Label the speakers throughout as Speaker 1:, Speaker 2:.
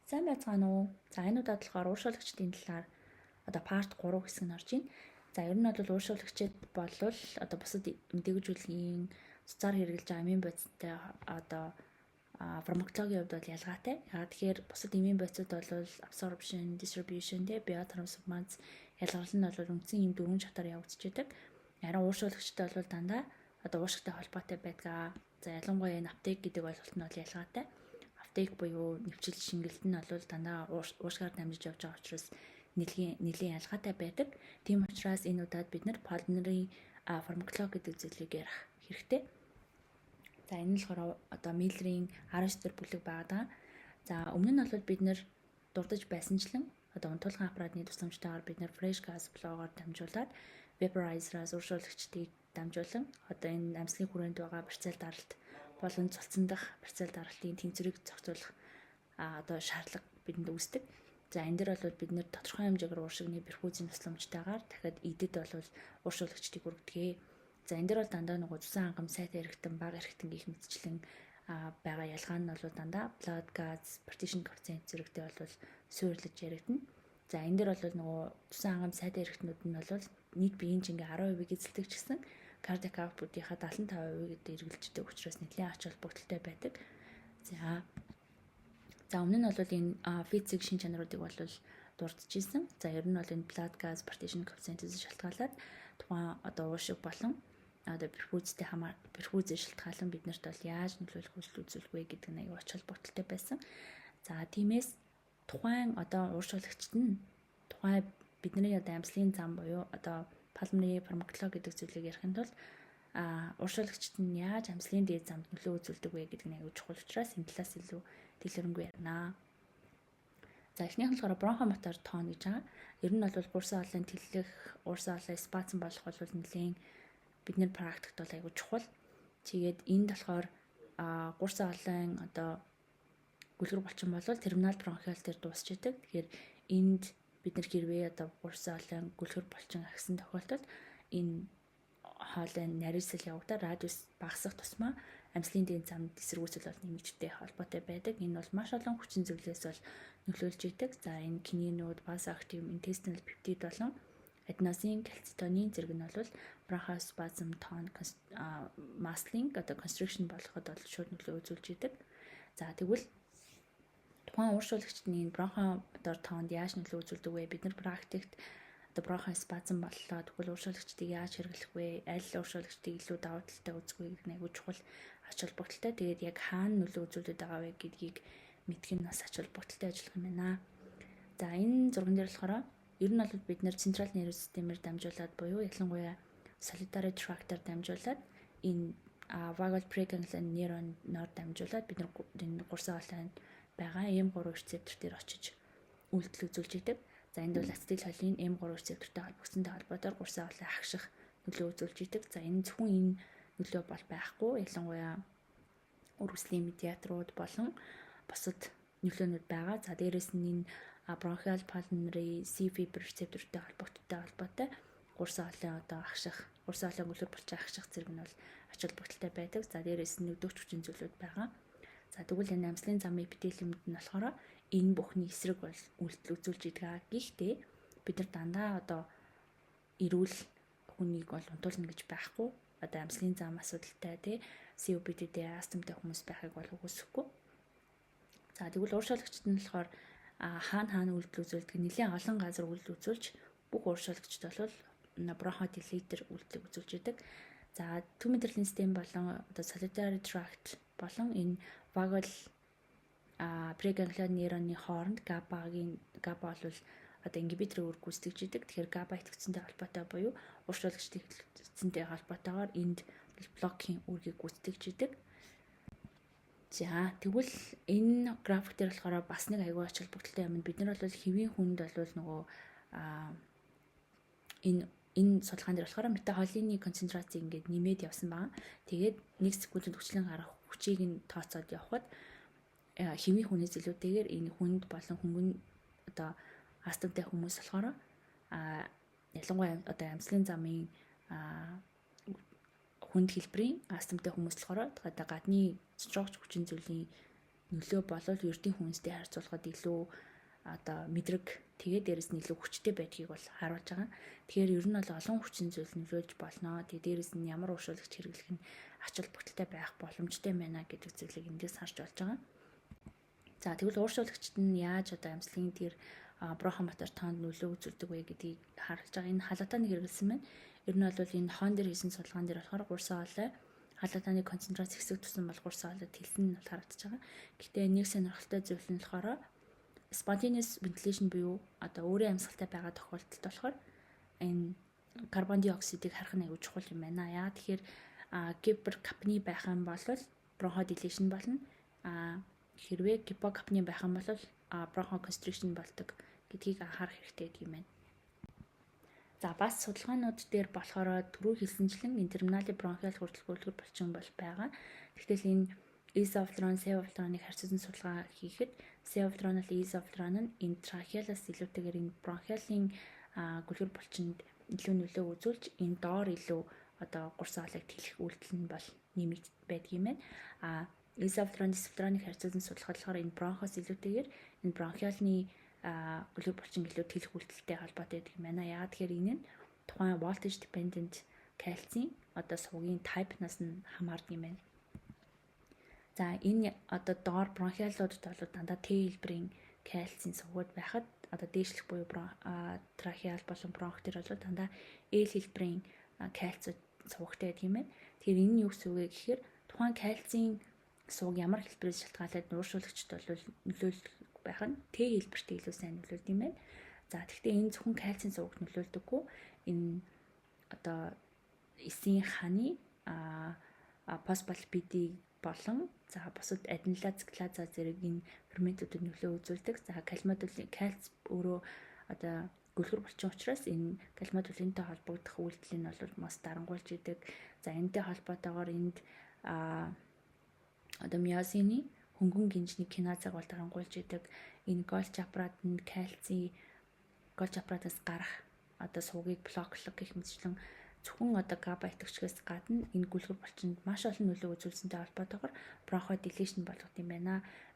Speaker 1: Сайн байцгаана уу? За энэ удаад болохоор ууршуулагчдын талаар одоо part 3 хэсэг нь орж байна. За ер нь бол ууршуулагчид болвол одоо бусад мэдээлжүүлгийн цуцаар хэрэгжилж байгаа амийн бодистой одоо фармакологийн хувьд бол ялгаатай. Яагаад тэгэхээр бусад амийн бодисууд бол absorption, distribution тэ биотрансформац ялгарлал нь бол үндсэн ийм дөрвөн шатаар явагдчихэдэг. Харин ууршуулагчид бол дандаа одоо уушигтай холбоотой байдаг. За ялангуяа энэ аптек гэдэг ойлголт нь бол ялгаатай. Аптек буюу нэвчил шингэлт нь бол дандаа уушгаар дамжиж явж байгаа учраас нэлийн ялгаатай байдаг. Тийм учраас энэ удаад бид нар pulmonary pharmacology гэдэг зүйлийг ярих хэрэгтэй. За энэ нь болохоор одоо Miller-ийн 19 дэх бүлэг байгаа. За өмнө нь бол бид нар дурдж байсанчлан одоо унтуулгын аппаратны тусламжтайгаар бид нар fresh gas flow-оор дамжуулаад vaporizer-аас ууршуулагчдыг дамжуулан одоо энэ амьсгалын хүрээнд байгаа барьцаал даралт болон цулцсан дах барьцаал даралтын тэнцвэрийг зохицуулах одоо шаардлага бидэнд үүсдэг. За энэ дээр бол бид нэр тодорхой хэмжээгээр ууршигны перфузийн тусламжтайгаар дахиад идэд бол ууршуулагчдыг өргөдгөө. За энэ дээр бол дандаа нөгөө цусан хангам сайтай эргэтэн бага эргэтэн гэх мэтчлэн байгаа ялгаа нь бол дандаа blood gas partition коэффициент зэрэгтэй бол суйрлаж яригдана. За энэ дээр бол нөгөө цусан хангам сайтай эргэтнүүд нь бол нийт биеийн жингээ 10% эзэлдэг ч гэсэн cardiac output-ийнхаа 75%-ийг эргэлждэг учраас нэлийн ач холбогдолтой байдаг. За өмнө нь бол энэ физик шин чанаруудыг бол дурдж ирсэн. За ер нь бол энэ blood gas partition коэффициентээс шалтгаалаад тухайн одоо уушиг болон одоо перфузийн шалтгаалan биднэрт бол яаж нөлөөлөх хүсэл үзүүлэх вэ гэдэг нь аюул ач холбогдолтой байсан. За тиймээс тухайн одоо ууршуулагчид нь тухайн бидний одоо амьсгалын зам буюу одоо pulmonary pharmacology гэдэг зүйлийг ярихын тулд ууршуулагчид нь яаж амьсгалын дээд замд нөлөө үзүүлдэг вэ гэдэг нь аюул чухал учраас энэ талаас илүү дэлгэрэнгүй ярина. За эхнийх нь болохоор бронхомотор тоон гэж байгаа. Ер нь бол гурсан олын тэллэх, уурсан олын спазм болох бол нэлээд бидний практикт бол аюул чухал. Тэгээд энд болохоор гурсан олын одоо гүлгэр булчин бол терминал бронхиал дээр дуусч идэг. Тэгэхээр энд бид нар хэрвээ одоо гурсан олын гүлгэр булчин агсан тохиолдолд энэ хоолой нарийсэл явагдаа радиус багасах тусмаа амьсгалын дэд замд эсэргүүцэл бол нэмэгдтэй холбоотой байдаг. Энэ бол маш олон хүчин зүйлээс бол нөлөөлж идэг. За энэ кининууд, vasoactive intestinal peptide болон аденозин, кальцитонин зэрэг нь бол bronchospasm тон muscling одоо constriction болоход бол шууд нөлөө үзүүлж идэг. За тэгвэл тухайн ууршуулагчид энэ бронхомотор тоонд яаж нөлөө үзүүлдэг вэ? Бид нар практикт одоо бронхоспазм боллоо тэгвэл ууршуулагчдыг яаж хэрэглэх вэ? Аль ууршуулагчдыг илүү давуу талтай үзэх вэ гэдэг нь аягүй чухал ач холбогдолтой. Тэгээд яг хаана нөлөө үзүүлээд байгаа вэ гэдгийг мэдэх нь бас ач холбогдолтой ажиллах юм байна. За энэ зурган дээр болохоор ер нь бол бид нэр централ нервус системээр дамжуулаад буюу ялангуяа solitary tract-аар дамжуулаад энэ vagal preganglion нейроноор дамжуулаад бид нар энэ гурсан олонд байгаа M3 рецептор дээр очиж үйлдэл үзүүлж идэг. За энд бол ацетил холин M3 рецептортой холбогдсонтой холбоотойгоор гурсан олоо хагших нөлөө үзүүлж идэг. За энэ зөвхөн энэ нөлөө бол байхгүй. Ялангуяа үргэлжлэлийн медиаторууд болон бусад нөлөөнүүд байгаа. За дээрэс нь энэ bronchial pulmonary C-fiber рецептортой холбоотой гурсан олоо одоо хагших, гурсан олоо гүлгэр булчин хагших зэрэг нь бол ач холбогдолтой байдаг. За дээрэс нь өдөөч хүчин зүйлүүд байгаа. За тэгвэл энэ амьсгалын замын эпителиумд нь болохоор энэ бүхний эсрэг бол үйлдэл үзүүлж идэг. Гэхдээ бид нар дандаа одоо эрүүл хүнийг бол унтуулна гэж байхгүй. Одоо амьсгалын зам асуудалтай тий COPD, астмтай хүмүүс байхыг бол үгүйсэхгүй. За тэгвэл ууршуулагчид нь болохоор хаана үйлдэл үзүүлдэг нэлийн олон газар үйлдэл үзүүлж бүх ууршуулагчид бол bronchodilator үйлдэл үзүүлж идэг. За төв мэдрэлийн систем болон одоо solitary tract болон энэ vagal preganglion нейроны хооронд GABA бол одоо ингибиторын үүрэг гүйцэтгэж идэг. Тэгэхээр GABA идэвхцэнтэй холбоотой буюу ууршуулагчдын идэвхцэнтэй холбоотойгоор энд блокийн үүргийг гүйцэтгэж идэг. За тэгвэл энэ график дээр болохоор бас нэг аюул ач холбогдолтой юм. Бид нар бол хэвийн хүнд бол нөгөө энэ судалгаан дээр болохоор метахолины концентрацийг ингээд нэмээд явсан байгаа. Тэгээд 1 секундэд хүчлэн гарах хүчийг нь тооцоод явхад хэвийн хүнээс илүүтэйгээр энэ хүнд болон хөнгөн одоо астмтай хүмүүс болохоор ялангуяа одоо амьсгалын замын хүнд хэлбэрийн астмтай хүмүүс болохоор гадны строк хүчин зүйлийн нөлөө болол ердийн хүнстэй харьцуулахад илүү одоо мэдрэг тэгээ дээрэс нь илүү хүчтэй байдгийг бол харуулж байгаа. Тэгэхээр ер нь бол олон хүчин зүйл нөлөөлж болно. Тэгээ дээрэс нь ямар уршуулагч хэрэглэх нь ач холбогдолтой байх боломжтой байна гэдэг зүйлийг эндээс харж болж байгаа. За тэгвэл ууршуулагчид нь яаж одоо амьсгалын тэр бронхомотор тоонд нөлөө үзүүлдэг вэ гэдгийг харж байгаа. Энэ халаатааны хэрэгэлсэн байна. Ер нь бол энэ хон дээр хийсэн судалгаан дээр болохоор гурсан хоолой халаатааны концентрац хэсэг тусан бол гурсан хоолой тэлсэн нь бол харагдаж байгаа. Гэхдээ нэг сонирхолтой зүйл нь болохоор spontaneous ventilation буюу одоо өөрийн амьсгалтай байгаа тохиолдолд болохоор энэ карбон диоксидыг харах нь аюул чухал юм байна. Яа тэгэхээр гиперкапни байх юм бол бронходилation болно. Хэрвээ гипокапни байх юм бол бронхоконстриction болдог гэдгийг анхаарах хэрэгтэй гэдэг юм байна. За бас судалгаанууд дээр болохоор түрүү хэлсэнчлэн энэ терминали бронхиал хүртэлгүүлгэр болчин бол байгаа. Тэгтэл энэ изофлорон, севофлороныг харьцуулсан судалгаа хийхэд севофлорон бол изофлорон нь энэ трахеалаас илүүтэйгээр энэ бронхиалын гүлгэр булчинд илүү нөлөө үзүүлж энэ доор илүү одоо гурсан хоолойг тэлэх үйлдэл нь бол нэмэгд байдаг юм байна. Изофлорон, дисфлороныг харьцуулсан судалгаад болохоор энэ бронхоос илүүтэйгээр энэ бронхиалны гүлгэр булчин илүү тэлэх үйлдэлтэй холбоотой гэдэг юм байна. Яагаад тэгэхээр энэ нь тухайн voltage dependent кальцийн одоо сувгийн type-наас нь хамаардаг юм байна. За энэ одоо доор бронхиалуудад бол дандаа Т хэлбэрийн кальцийн сувгууд байхад одоо дээшлэх буюу трахеал болон бронх төр бол дандаа Л хэлбэрийн кальцид сувгтай байдаг юм байна. Тэгэхээр энэ нь юу гэсэн үг вэ гэхээр тухайн кальцийн сувг ямар хэлбэрээс шалтгаалаад ууршуулагчд бол нөлөөлөх байх нь Т хэлбэртэй илүү сайн нөлөөлдөг юм байна. За тэгвэл энэ зөвхөн кальцийн сувгт нөлөөлдөггүй. Энэ одоо эсийн ханы фосфолипидийг болон за бусад аденолаз, глаза зэрэг энэ ферментүүдэд нөлөө үзүүлдэг. За кальмадулын кальц өөрөө одоо гүлгэр булчин учраас энэ кальмадулинтай холбогдох үйлдэл нь бол мас дарангуйлж идэг. За энэтэй холбоотойгоор энд одоо миозины хөнгөн гинжний киназыг бол дарангуйлж идэг. Энэ Golgi аппаратанд кальцийн Golgi аппаратаас гарах одоо сувгийг блоклох гэх мэтчлэн зөвхөн одоо габа идэвхжээс гадна энэ гүлгэр булчинд маш олон нөлөө үзүүлсэнтэй холбоотойгоор бронходилation болгох юм байна.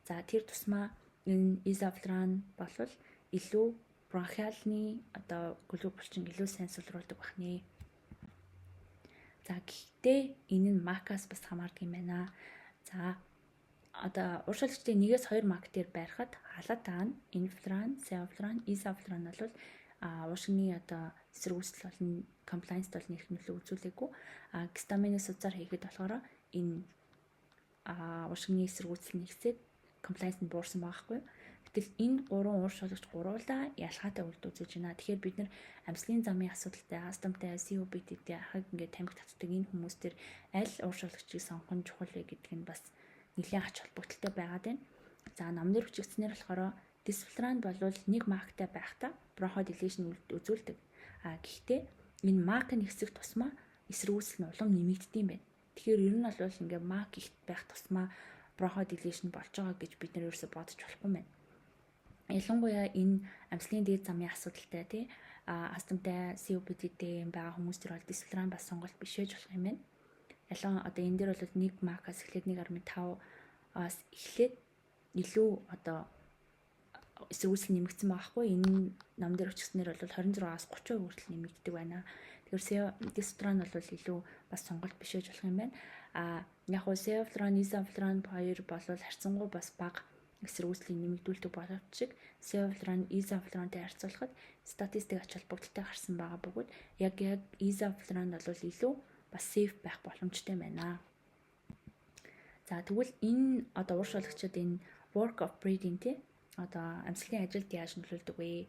Speaker 1: За тэр тусмаа энэ изофлорон болвол илүү бронхиалны одоо гүлгэр булчин илүү сайн сулруулдаг бахнэ. За гэхдээ энэ нь макаас бас хамаардаг юм байна. За одоо ууршуулагчдын 1-2 мак дээр байрахад халаатаа нь инфлорон, севофлорон, изофлорон бол уушгины одоо эсрэг үүсэл болон compliance бол нэх нөлөө үзүүлээгүй. Гистамины судсаар хийхэд болохоор энэ уушгины эсрэг үүсэл нэгсээд compliance нь буурсан байгаа хгүй. Гэтэл энэ гурван ууршуулагч гуруулаа ялгаатай үйлдэл үзүүлж байна. Тэгэхээр бид нар амьсгалын замын асуудалтай, астмтай, COPD-тэй ахыг ингээд тамхи татдаг энэ хүмүүс төр аль ууршуулагчийг сонгох нь чухал вэ гэдг нь бас нэлээд ач холбогдолтой байгаад байна. За намнэр хүчигдснээр болохоор дисфлоранд болвол нэг мактай байхдаа бронходилation үзүүлдэг. Гэхдээ энэ мак нь ихсэх тусмаа эсрэг үүсэл нь улам нэмэгддэм байна. Тэгэхээр ер нь бол ингээд мак ихт байх тусмаа бронходилation болж байгаа гэж бид нэр ерөөсө бодож болохгүй байна. Ялангуяа энэ амьсгалын дээд замын асуудалтай тий астмтай COPD-тэй байгаа хүмүүс төр бол дисфлоран бас сонголт биш байж болох юм байна. Ялангуяа одоо энэ дээр бол 1 макаас эхлээд 1.5-аас эхлээд илүү одоо эсрэг үүсэл нэмэгдсэн байгаа хгүй. Энэ нам дээр өчгснээр бол 26-аас 30% хүртэл нэмэгддэг байна. Тэгэхээр дисфлорон бол илүү бас сонголт биш байж болох юм байна. Яг нь севофлорон, изофлорон хоёр болвол харьцангуй бас бага эсрэг үүслийг нэмэгдүүлдэг боловч севофлорон, изофлоронтой харьцуулахад статистик ач холбогдолтой гарсан байгаа бөгөөд яг изофлорон бол илүү бас сейф байх боломжтой байна. За тэгвэл энэ одоо ууршуулагчид энэ work of breathing тий одоо амьсгалын ажилд яаж нөлөөлдөг вэ?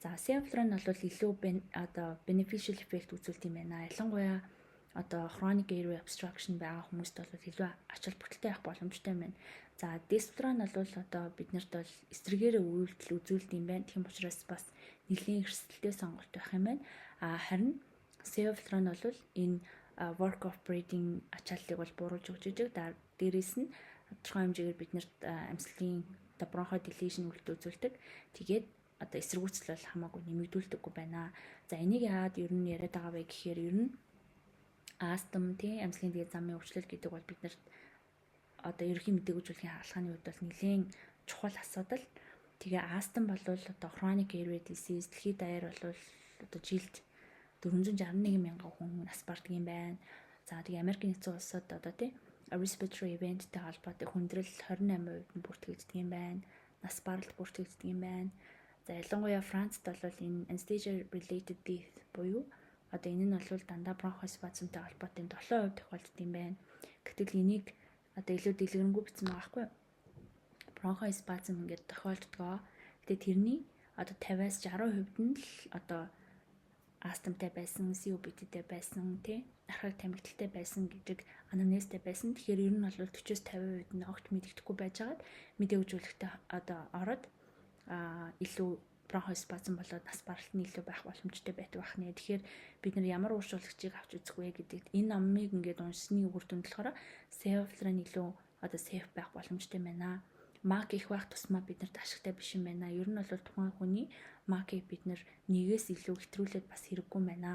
Speaker 1: За севофлорон бол илүү одоо beneficial effect үзүүлдэг юм байна. Ялангуяа одоо chronic airway obstruction байгаа хүмүүст бол илүү ач холбогдолтой байх боломжтой юм байна. За дисфлорон бол одоо биднэрт бол эсрэгээрээ үйлдэл үзүүлдэг юм байна. Тийм учраас бас нэлийн эрсдэлтэй сонголт байх юм байна. Харин севофлорон бол энэ work of breathing ачааллыг бол бууруулж өгч идэг. Дээрээс нь тодорхой хэмжээгээр биднэрт амьсгалын одоо бронходилation үйлдэл үзүүлдэг. Тэгээд одоо эсэргүүцэл бол хамаагүй нэмэгдүүлдэггүй байна. За энийг яагаад ер нь яриад байгаа вэ гэхээр ер нь астм тий амьсгалын дээд замын өвчлөл гэдэг бол биднэрт одоо ерөнхий мэдээгүүлжүүлэхийн хаалганы үед бол нэлээд чухал асуудал. Тэгээ астм бол одоо chronic airway disease дэлхийд даяар бол одоо жилд 461 мянган хүн нас бардаг юм байна. За тэгээ Америкийн нэгдсэн улсад одоо тий respiratory eventтэй холбоотой хүндрэл 28% нь бүртгэгддэг юм байна. Нас баралт бүртгэгддэг юм байна. За ялангуяа Францд бол энэ anesthesia related death буюу одоо энэ нь бол дандаа бронхоспазмтай холбоотой 7% тохиолддог юм байна. Гэтэл энийг одоо илүү дэлгэрэнгүй бичсэн байгаа байхгүй юу? Бронхоспазм ингээд тохиолддгоо. Гэтэ тэрний одоо 50-аас 60% нь л одоо астмтай байсан, COPD-тэй байсан, тий архаг тамхитай байсан гэдэг анамнезтэй байсан. Тэгэхээр ер нь бол 40-50% нь огт мэдэгдэхгүй байжгаад мэдээгүүлэхдээ одоо ороод илүү бронхоспазм болоод нас баралт нь илүү байх боломжтой байдаг бахнэ. Тэгэхээр бид нар ямар ууршуулагчийг авч үзэх вэ гэдэгт энэ номыг ингээд уншсны үр дүнд болохоор sevoflurane илүү одоо safe байх боломжтой байна. Мак их байх тусмаа биднэрт ашигтай биш юм байна. Ер нь бол тухайн хүний макийг бид нар нэгээс илүү хэтрүүлээд бас хэрэггүй юм байна.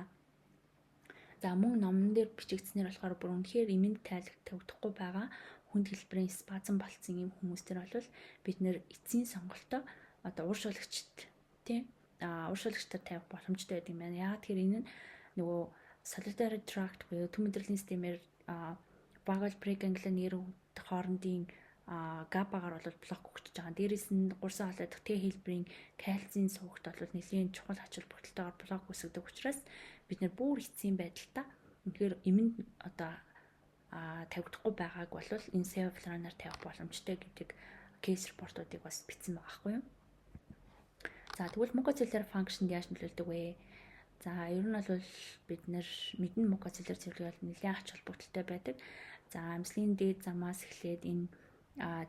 Speaker 1: За мөн номон дээр бичигдснээр болохоор бүр үнэхээр эмэнд тавигдахгүй байгаа хүнд хэлбэрийн спазм болцсон юм хүмүүстэр бол бид нэр эцсийн сонголтоо одоо ууршуулагчд тийм ууршуулагчдаар тавих боломжтой байдаг юм байна. Яагаад тэгэхээр энэ нь нөгөө solitary tract буюу төв мэдрэлийн системээр vagal preganglion нэрүүд хоорондын габагаар бол блок өгч байгаа. Дээрээс нь гурсан халаа дэх Т хэлбэрийн кальцийн суугт бол нэлийн чухал ач холбогдолтойгоор блок үүсгдэг учраас бид нэр бүр эцсийн байдалтай үнэхээр эмэнд одоо тавигдахгүй байгааг бол энэ sevoflurane-аар тавих боломжтой гэдэг кейс репортуудыг бас бичсэн байгаа байхгүй юу. За тэгвэл mucociliary function яаж нөлөөлдөг вэ? За ер нь бол бид нэр мэднэ mucociliary цэвэрлэг бол нэлийн ач холбогдолтой байдаг. За амьсгалын дээд замаас эхлээд энэ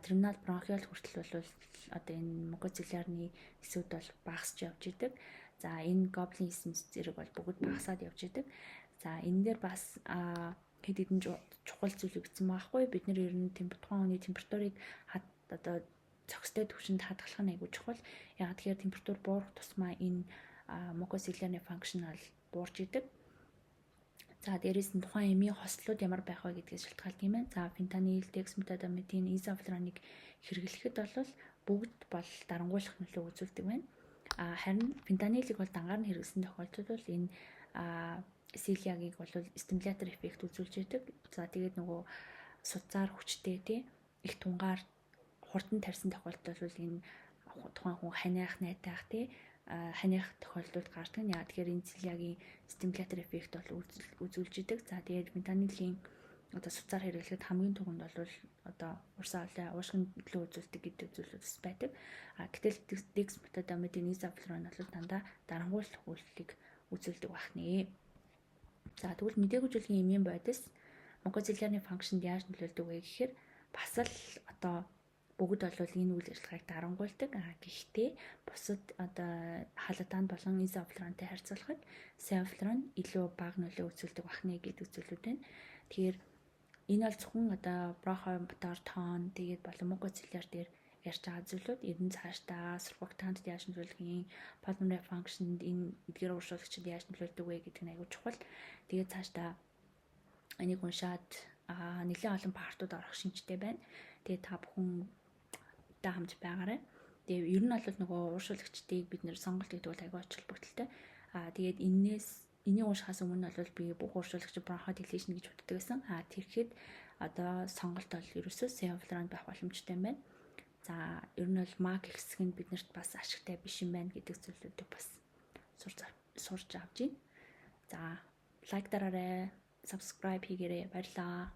Speaker 1: terminal bronchial хүртэл бол одоо энэ mucociliary-ны эсүүд бол багасч явж идэг. За энэ goblin isms зэрэг бол бүгд багасаад явж идэг. За энэ дээр бас хэд хэдэн чухал зүйл өгсөн байхгүй. Бид нэр ер нь тухайн хүний температурыг одоо цогцтой түвшинд хадгалах нь айгүй чухал. Яагаад тэгэхээр температур буурах тусмаа энэ mucociliary function бол буурч идэг. За дээрээс нь тухайн эмийн хослууд ямар байх вэ гэдгээс шалтгаалдаг юм байна. За fentanyl, dexmedetomidine, isoflurane-ыг хэрэглэхэд бол бүгд бол дарангуйлах нөлөө үзүүлдэг байна. Харин fentanyl-ыг бол дангаар нь хэрэглэсэн тохиолдолд бол энэ силиагийг бол стимулятор эффект үзүүлж идэг. За тэгээд нөгөө суцаар хүчтэй тий их тунгаар хурдан тарьсан тохиолдолд бол энэ тухайн хүн ханиах найтах тий ханиах тохиолдлууд гардаг. Яа тэгэхээр энэ цилиагийн стимулятор эффект бол үзүүлж идэг. За тэгээд фентанилийн одоо суцаар хэрэглэхэд хамгийн түрүүнд бол одоо урсаа уушгин нөлөө үзүүлдэг гэдэг зүйлс байдаг. Гэтэл dexmedetomidine, isoflurane бол дандаа дарангуйлах үйлчлэлийг үзүүлдэг бахнэ. За тэгвэл мэдээгүүлжүүлэхийн эмийн бодис mucociliary function яаж нөлөөлдөг вэ гэхээр бас л одоо бүгд бол энэ үйл ажиллагааг дарангуйлдаг. Гэхдээ бусад одоо халатаанд болон isoflurane-тэй харьцуулахад sevoflurane илүү бага нөлөө үзүүлдэг бахнэ гэдэг зүйлүүд байна. Тэгэхээр энэ бол зөвхөн одоо бронхомотор тон тэгээд болон mucociliary дээр ярьж байгаа зүйлүүд ерөн цаашдаа surfactant яаж нөлөөлөх юм, pulmonary function-д энэ эдгээр ууршуулагчид яаж нөлөөлдөг вэ гэдэг нь аягүй чухал. Тэгээд цаашдаа энийг уншаад нэлээд олон партууд орох шинжтэй байна. Тэгээд та бүхэн хамж байгаарай. Тэгээд ер нь бол нөгөө ууршуулагчдыг бид нэр сонголт гэдэг бол аягүй ач холбогдолтой. Тэгээд энийг уншихаас өмнө бол би бүх ууршуулагч bronchodilation гэж боддог байсан. Тэгэхэд одоо сонголт бол ерөөсөө sevoflurane байх боломжтой юм байна. За ер нь бол маг хэсэг нь биднэрт бас ашигтай биш юм байна гэдэг зүйлүүдийг бас сурч авч байна. За лайк дараарай, subscribe хийгээрэй. Баярлалаа.